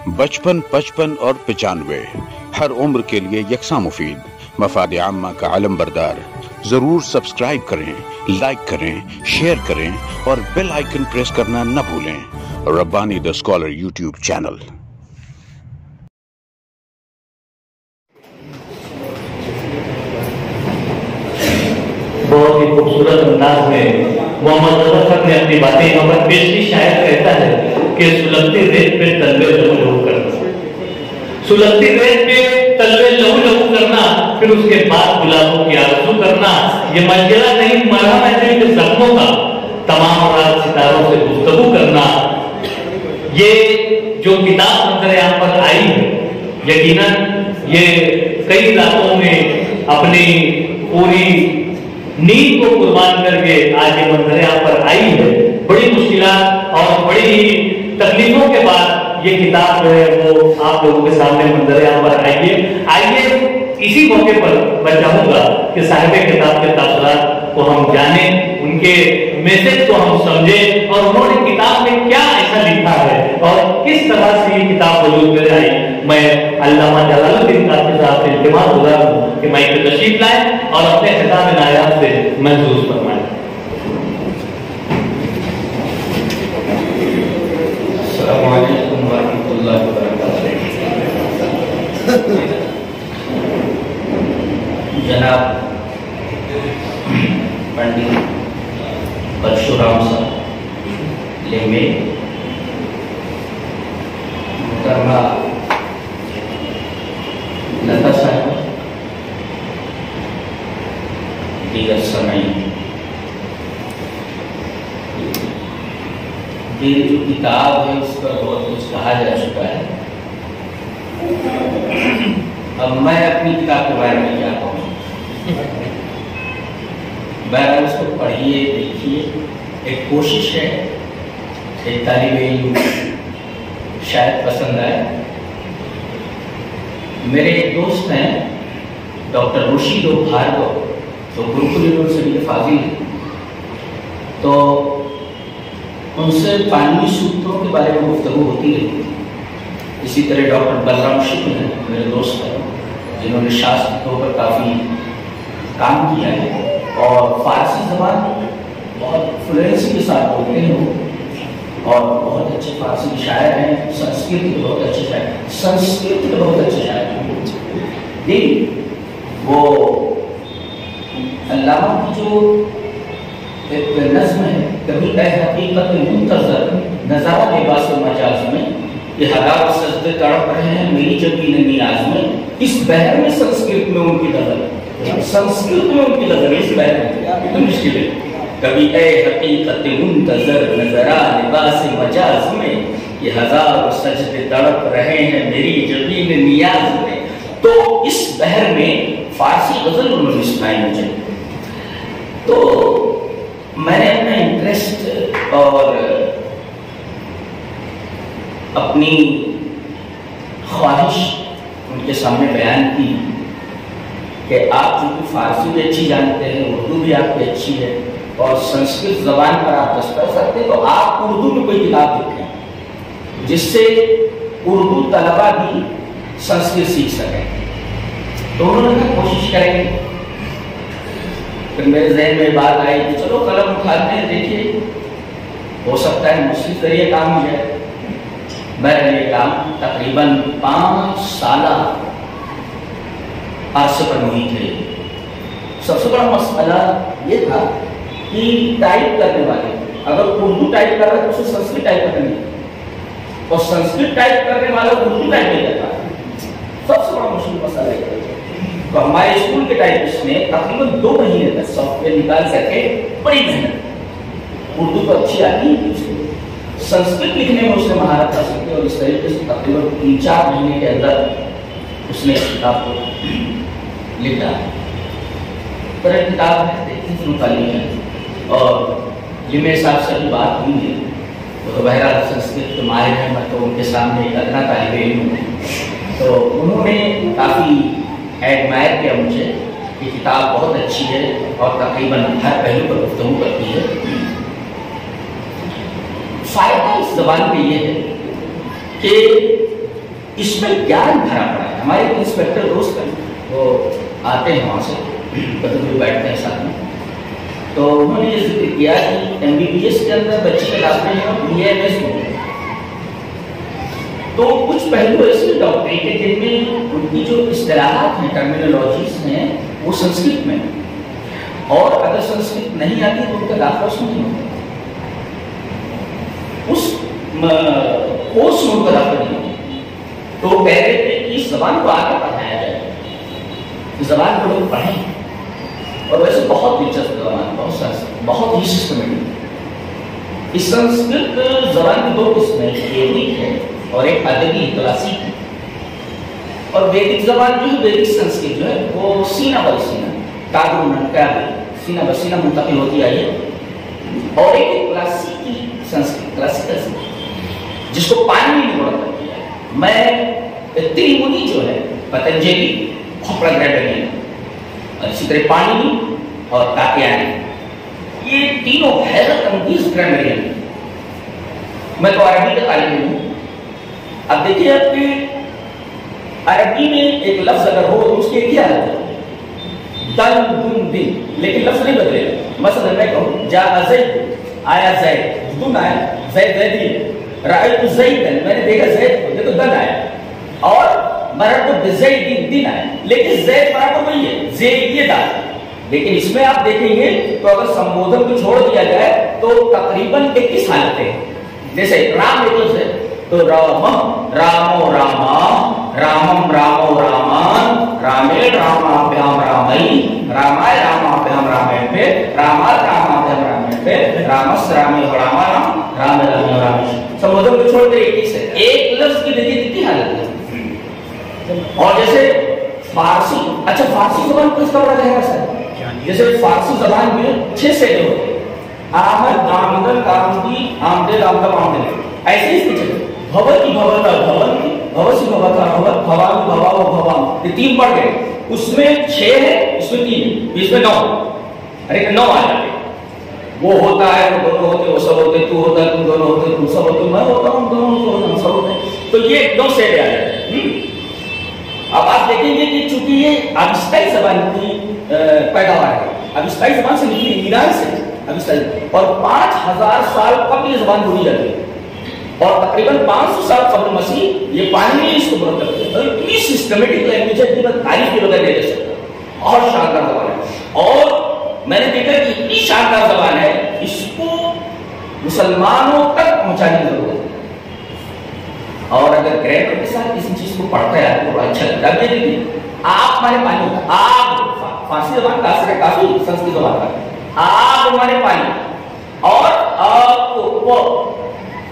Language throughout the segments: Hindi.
बचपन, 55 और 95 हर उम्र के लिए यकसा मुफीद। मफाद आम्मा का आलम बरदार। जरूर सब्सक्राइब करें, लाइक करें, शेयर करें और बेल आइकन प्रेस करना न भूलें। Rabbani the scholar YouTube channel. बहुत ही खूबसूरत अंदाज में मोहम्मद रफीक ने अपनी बातें यहाँ पर पेश की। शायद कहता है कि सुलगती रेत पे तलवे लहू लहू करना, सुलगती रेत पे तलवे लहू लहू करना, फिर उसके बाद गुलाबों की आरज़ू करना। ये मंजिला नहीं, मरहम है दिल के जख्मों का, तमाम रात सितारों से गुफ्तगू करना। ये जो किताब मंजर यहाँ पर आई है, यकीनन ये कई रातों में अपनी पूरी नींद को कुर्बान करके आज ये मंजर यहाँ पर आई है। बड़ी मुश्किलात और बड़ी तकलीफों के बाद ये किताब जो है वो आप लोगों के सामने मंजर यहाँ पर आइए। इसी मौके पर मैं चाहूंगा कि साहिब किताब के तासुरात को हम जाने, उनके मैसेज को हम समझें और उन्होंने किताब में क्या ऐसा लिखा है और किस तरह से ये किताब वजूद में आई। मैं अल्लामा जलालुद्दीन कादरी साहब से इल्तिमास गुजार हूं कि माइक पे तशरीफ लाएं और अपने खिताब नायाब से महसूस फरमाएं। अस्सलामु अलैकुम व रहमतुल्लाहि व बरकातहू। जनाब पंडित परशुराम साहब लिंगे, मुहतरमा लता साहब, दीगर समय ये जो किताब है उस पर बहुत कुछ कहा जा चुका है। अब मैं अपनी किताब के बारे में क्या कहूँ। बहरहाल उसको पढ़िए, देखिए, एक कोशिश है, एक तालिब इल्म शायद पसंद आए। मेरे एक दोस्त हैं डॉक्टर रुशिदो भार्गव, तो गुरुकुल यूनिवर्सिटी के फाजिल हैं, तो उनसे पानी सूत्रों के बारे में गुफ्तगू होती रहती है। इसी तरह डॉक्टर बलराम शुक्ल हैं, मेरे दोस्त हैं, जिन्होंने शास्त्रों पर काफ़ी काम किया है और फारसी जबान बहुत फ्लुएंसी के साथ बोलते हैं वो, और बहुत अच्छे फारसी के शायर हैं। संस्कृत के बहुत अच्छे शायर, संस्कृत के बहुत अच्छे शायर हैं। लेकिन वो अल्लामा की जो एक नज़्म है, कभी ए हकीकत मुंतज़र नज़ारा लिबास मजाज में, ये हज़ार सजदे तड़प रहे हैं मेरी जबीन नियाज में। इस बहर में संस्कृत में उनकी गज़ल, संस्कृत में उनकी गज़ल, इस बहर में तो मुश्किल है। कभी ए हकीकत मुंतज़र नज़ारा लिबास मजाज में, ये हज़ार सजदे तड़प रहे हैं मेरी जबीन नियाज में। तो इस बहर में फारसी गज़ल उन्होंने सुनाई मुझे। तो मैंने अपना इंटरेस्ट और अपनी ख्वाहिश उनके सामने बयान की कि आप जो कि फारसी भी अच्छी जानते हैं, उर्दू भी आपकी अच्छी है और संस्कृत जबान पर आप दस्तखत करते हैं, तो आप उर्दू में कोई किताब लिखें जिससे उर्दू तलबा भी संस्कृत सीख सकें। तो उन्होंने कहा कोशिश करेंगे। फिर मेरे जहन में बात आई कि चलो कलम उठाते हैं, देखिए हो सकता है मुझसे जरिए काम हो जाए। मेरा ये काम तकरीबन 5 साल अरसे पर मुहित है। सबसे बड़ा मसला ये था कि टाइप करने वाले अगर उर्दू टाइप कर रहा है तो उसे संस्कृत टाइप करनी है, और संस्कृत टाइप करने वाला उर्दू टाइप नहीं करता। सबसे बड़ा मुश्किल मसला है। तो हमारे स्कूल के टाइपिस्ट ने तकरीबन 2 महीने तक सॉफ्टवेयर निकाल सके, बड़ी मेहनत। उर्दू तो अच्छी आती है, संस्कृत लिखने में उसने महारत हासिल की और इस तरीके से तकरीबन 3-4 महीने के अंदर उसने इस किताब को लिख डाला। पर किताब है, देखिए मुतालिक है और ये मेरे साहब से अभी बात हुई है, वो तो बहरहाल संस्कृत के माहिर हैं, मैं तो उनके सामने एक अदना तालिब इल्म हूँ। तो उन्होंने काफ़ी एडमायर किया मुझे कि किताब बहुत अच्छी है और तकरीबन हर पहलू पर गुफ्तगू करती है। फायदा इस जबान में ये है कि इसमें ज्ञान भरा पड़ा है। हमारे इंस्पेक्टर दोस्त हैं, वो आते हैं वहाँ से, कभी बैठते हैं साथ में, तो उन्होंने ये जिक्र किया कि MBBS के अंदर बच्चे के दाखिले हैं और BAMS में, तो कुछ पहलू ऐसे डॉक्टरी के जिनमें उनकी जो इस्तिलाहात हैं, टर्मिनोलॉजीज हैं, वो संस्कृत में, और अगर संस्कृत नहीं आती तो उनका दाखिला उसमें नहीं होता, उस कोर्स में उनका दाखिला नहीं होता। तो कह रहे थे कि इस जबान को आगे पढ़ाया जाए, इस जबान को लोग पढ़ें, और वैसे बहुत दिलचस्प जबान, बहुत ही सिस्टमेटिक। इस संस्कृत जबान की दो किस्में, वैदिक है और एक अदबी क्लासिक। और वैदिक जबान जो है, वैदिक संस्कृत जो है, वो सीना बल सीना, सीना बल सीना मुंतकिल होती आई है, और एक क्लासिकी संस्कृत, क्लासिकल, जिसको पाणिनि ने वर्णन किया है। मैं त्रिमुनि जो है, पतंजलि बहुत बड़ा ग्रामरियन, और इसी तरह पाणिनि और कात्यायन, ये तीनों हैरत अंगेज ग्रामरियन। मैं तो अरबी का तालिब हूँ। अब देखिए, आपके अरबी में एक लफ्ज अगर हो तो उसके क्या है, दन दुन दिन, लेकिन लफ्ज नहीं बदलेगा। मसलन मैं कहूँ जा ज़ैद, आया ज़ैद, दुन आया, ज़ैद ज़ैदी, रायतु ज़ैदन, मैंने देखा ज़ैद को, ये तो दन आया, और मरतु बिज़ैदिन, दिन आया, लेकिन ज़ैद बराबर वही है, ज़ैद ये दाल। लेकिन इसमें आप देखेंगे तो अगर संबोधन को छोड़ दिया जाए तो तकरीबन 21 हालतें हैं। जैसे राम एक लफ्ज है तो रामम रामो रामा, रामम रामो रामान, रामे रामाभ्याम रामई, रामाय रामाभ्याम रामेण पे, रामाय रामाभ्याम रामेण पे, रामस रामे रामाराम, राम रामे रामेश। संबोधन को छोड़ के 21 है। एक लफ्ज की देखिए कितनी हालत है। और जैसे फारसी, अच्छा फारसी जबान को इसका बड़ा गहरा असर है। जैसे फारसी जबान में 6 सेले होते हैं, आमद, आमदन, आमदी, आमदे, आमदम, आमदे, ऐसे ही चले। भवती, भवता, भवंती, भवसी, भवता, भवत, भवान, भवाओ, भवाम, ये 3 पढ़ गए। उसमें 6 है, इसमें 3, इसमें 9, अरे 9 आ जाते। वो होता है, वो दोनों होते, वो सब होते, तू होता है, तुम दोनों होते, तुम सब होते, मैं होता हूँ, दोनों हम सब होते। तो ये 9 सेले आ जाते। अब आप देखेंगे कि चूंकि ये अविस्ताई जबान की पैदावार है, अविस्ताई जबान से निकली, ईरान से अविस्ताई, और 5000 साल कब ये जबान बोली जाती है, और तकरीबन 500 साल कबल मसीह ये पाणिनि इसको मुरतब किया। इतनी सिस्टमेटिक लैंग्वेज है कि मैं तारीफ के बगैर नहीं दे सकता, और शानदार जबान है। और मैंने देखा कि इतनी शानदार जबान है, इसको मुसलमानों तक पहुंचाने की जरूरत है। और अगर ग्रामर के साथ किसी चीज को पढ़ता है तो अच्छा लगता है। देखिए, आप माने पानी होता, आप फारसी जबान का असर है काफी संस्कृत जबान का। आप माने पानी, और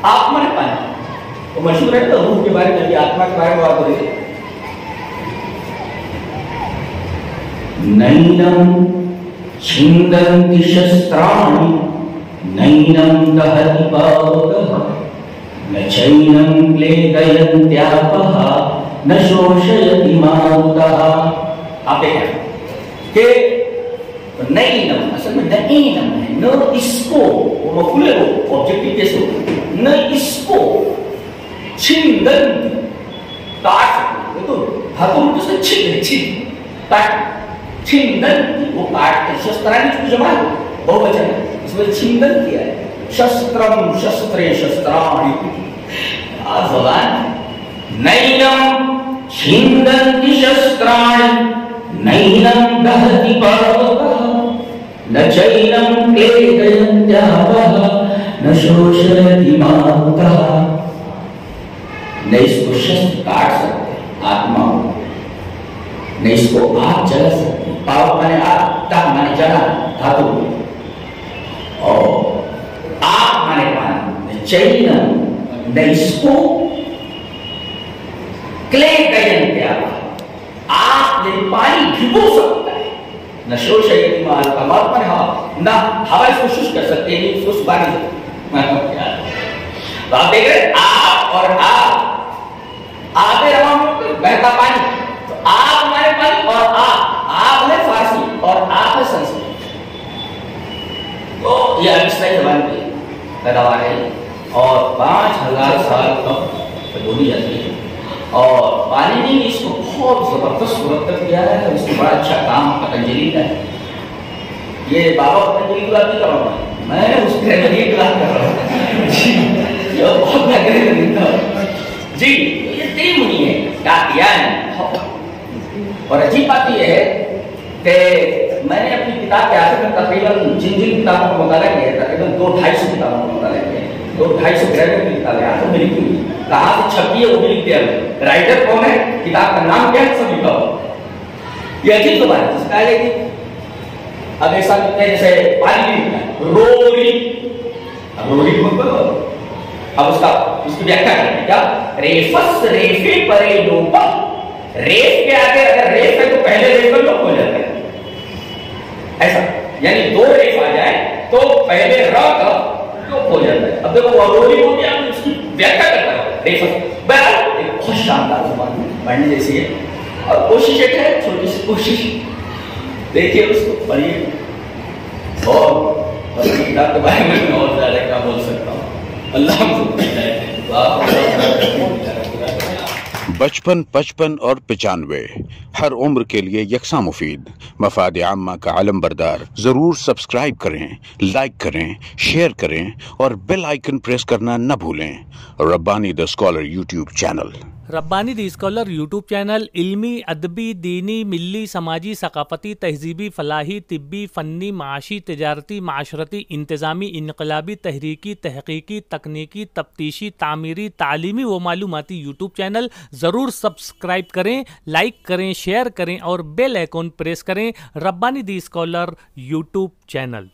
आप माने पानी, तो मशहूर है तो रूह के बारे में, आत्मा के बारे में बात हो रही है। नैनम छिन्दन्ति शस्त्राणि, नैनम दहति पावकः, न चैनं क्लेदयन्त्यापः, न शोषयति मारुतः। आप देखें कि नैनम असल में नैनम है, न इसको, वो मफूल है, वो ऑब्जेक्टिव केस होता है, न इसको छिन्दन्ति, काट, तो धातु रूप से छिन्न, काट, छिन्दन्ति, वो काटते, शस्त्राणि की जमा है, बहुवचन है, इसमें छिन्दन किया है। शस्त्रम शस्त्रे शस्त्राणि, जबान नैनम छिन्दन्ति शस्त्राणि, नैनं दहति पावकः, न चैनं क्लेदयन्त्यापः, न शोषयति मारुतः। न इसको शस्त्र काट सकते आत्मा को, न इसको आग जला सकते, पावक माने आग, ता माने जला धातु, और आग माने पानी, चैनम, न इसको क्लेदयन्त्यापः, आग ने पानी भिगो सकता है, न शोषयति मारुतः, मारुतः ने हवा, न हवा इसको शुष्क कर सकते हैं, शुष्क पानी। तो आप देख रहे आग और आग, आगे रवा में बहता पानी, तो आग हमारे पानी, और आग है फारसी और आग है संस्कृत। तो ये अविस्ताई जबान की पैदावार है, और 5000 साल तक बोली जाती है। और पाणिनि ने इसको बहुत जबरदस्त मुरतब किया है, इसको बड़ा अच्छा काम पतंजलि का है। ये बाबा पतंजलि की बात नहीं कर रहा हूँ मैं, उस ग्रहणी की बात कर रहा हूँ जी। ये बहुत ग्रहणी था जी। ये तीन मुनि है कात्यायन। और अजीब बात यह है कि मैंने अपनी किताब के आखिर में तकरीबन जिन किताबों का मुताला किया है, तकरीबन 200-250 किताबों का मुताला किया है, 200-250 ग्रंथों की किताबें आखिर में लिखी हुई, कहाँ से छपी है वो भी लिख दिया। राइटर कौन है, किताब का नाम क्या है, सब लिखा हो। ये अजीब तो बात है जिसका है कि अब ऐसा लिखते हैं जैसे पानी रोरी, रोरी मतलब अब उसकी व्याख्या करें क्या, रेफस रेफे परे लोपम। रेफ के आगे अगर रेफ है तो पहले रेफ पर लोप हो जाता है, ऐसा यानी 2 रेफ आ जाए तो पहले र का लोप हो जाता है। अब देखो रोरी हो गया, उसकी व्याख्या करता है रेफस। बहरहाल एक बहुत शानदार जुबान है, पढ़ने जैसी है और कोशिश एक है, छोटी सी कोशिश, देखिए उसको पढ़िए और किताब के बारे में मैं और ज्यादा क्या बोल सकता हूँ। बचपन, 55 और 95 हर उम्र के लिए यकसा मुफीद। मफाद आम्मा का आलम बरदार। जरूर सब्सक्राइब करें, लाइक करें, शेयर करें और बेल आइकन प्रेस करना न भूलें। Rabbani the scholar YouTube channel. Rabbani the scholar YouTube channel इल्मी, अदबी, दीनी, मिल्ली, समाजी, सकाफती, तहजीबी, फलाही, तिब्बी, फ़न्नी, माशी, तिजारती, माशरती, इंतज़ामी, इनकलाबी, तहरीकी, तहकीकी, तकनीकी, तफ्तीशी, तामीरी, तालीमी व मालूमाती यूट्यूब चैनल। ज़रूर सब्सक्राइब करें, लाइक करें, शेयर करें और बेल आइकन प्रेस करें। Rabbani the scholar YouTube channel.